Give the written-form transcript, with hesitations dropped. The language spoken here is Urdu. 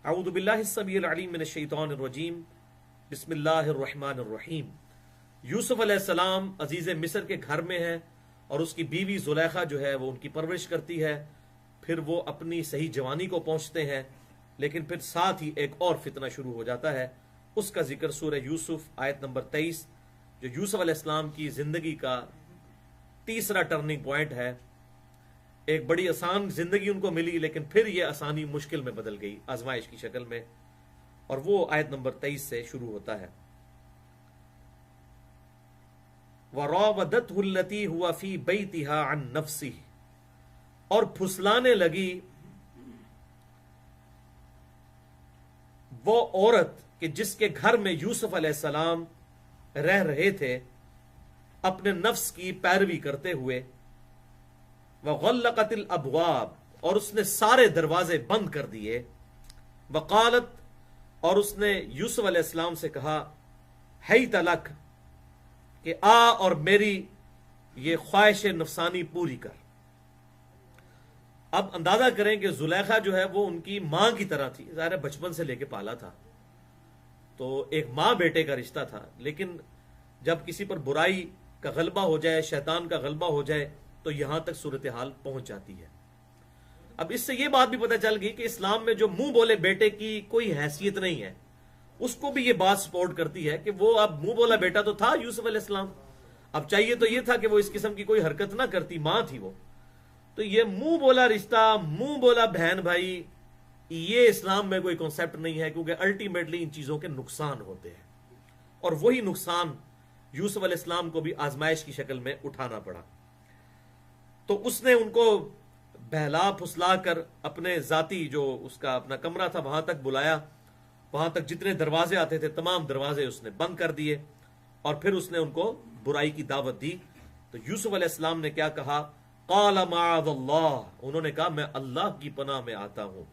اعوذ باللہ السمیع العلیم من الشیطان الرجیم بسم اللہ الرحمن الرحیم۔ یوسف علیہ السلام عزیز مصر کے گھر میں ہیں اور اس کی بیوی زلیخا جو ہے وہ ان کی پرورش کرتی ہے۔ پھر وہ اپنی صحیح جوانی کو پہنچتے ہیں، لیکن پھر ساتھ ہی ایک اور فتنہ شروع ہو جاتا ہے۔ اس کا ذکر سورہ یوسف آیت نمبر 23، جو یوسف علیہ السلام کی زندگی کا تیسرا ٹرننگ پوائنٹ ہے۔ ایک بڑی آسان زندگی ان کو ملی، لیکن پھر یہ آسانی مشکل میں بدل گئی، آزمائش کی شکل میں، اور وہ آیت نمبر 23 سے شروع ہوتا ہے۔ وَرَاوَدَتْهُ الَّتِي هُوَ فِي بَيْتِهَا عَن نَفْسِهِ، اور پھسلانے لگی وہ عورت کہ جس کے گھر میں یوسف علیہ السلام رہ رہے تھے، اپنے نفس کی پیروی کرتے ہوئے۔ وَغَلَّقَتِ الْأَبْوَابِ، اور اس نے سارے دروازے بند کر دیے۔ وَقَالَتْ، اور اس نے یوسف علیہ السلام سے کہا، حیت لک، کہ آ اور میری یہ خواہش نفسانی پوری کر۔ اب اندازہ کریں کہ زلیخا جو ہے وہ ان کی ماں کی طرح تھی، ظاہر ہے بچپن سے لے کے پالا تھا، تو ایک ماں بیٹے کا رشتہ تھا۔ لیکن جب کسی پر برائی کا غلبہ ہو جائے، شیطان کا غلبہ ہو جائے، تو یہاں تک صورتحال پہنچ جاتی ہے۔ اب اس سے یہ بات بھی پتہ چل گئی کہ اسلام میں جو منہ بولے بیٹے کی کوئی حیثیت نہیں ہے، اس کو بھی یہ بات سپورٹ کرتی ہے کہ وہ اب منہ بولا بیٹا تو تھا یوسف علیہ السلام، اب چاہیے تو یہ تھا کہ وہ اس قسم کی کوئی حرکت نہ کرتی، ماں تھی وہ۔ تو یہ منہ بولا رشتہ، منہ بولا بہن بھائی، یہ اسلام میں کوئی کنسیپٹ نہیں ہے، کیونکہ الٹیمیٹلی ان چیزوں کے نقصان ہوتے ہیں، اور وہی نقصان یوسف علیہ السلام کو بھی آزمائش کی شکل میں اٹھانا پڑا۔ تو اس نے ان کو بہلا پھسلا کر اپنے ذاتی جو اس کا اپنا کمرہ تھا وہاں تک بلایا، وہاں تک جتنے دروازے آتے تھے تمام دروازے اس نے بند کر دیے، اور پھر اس نے ان کو برائی کی دعوت دی۔ تو یوسف علیہ السلام نے کیا کہا؟ قال معاذ اللہ، انہوں نے کہا میں اللہ کی پناہ میں آتا ہوں۔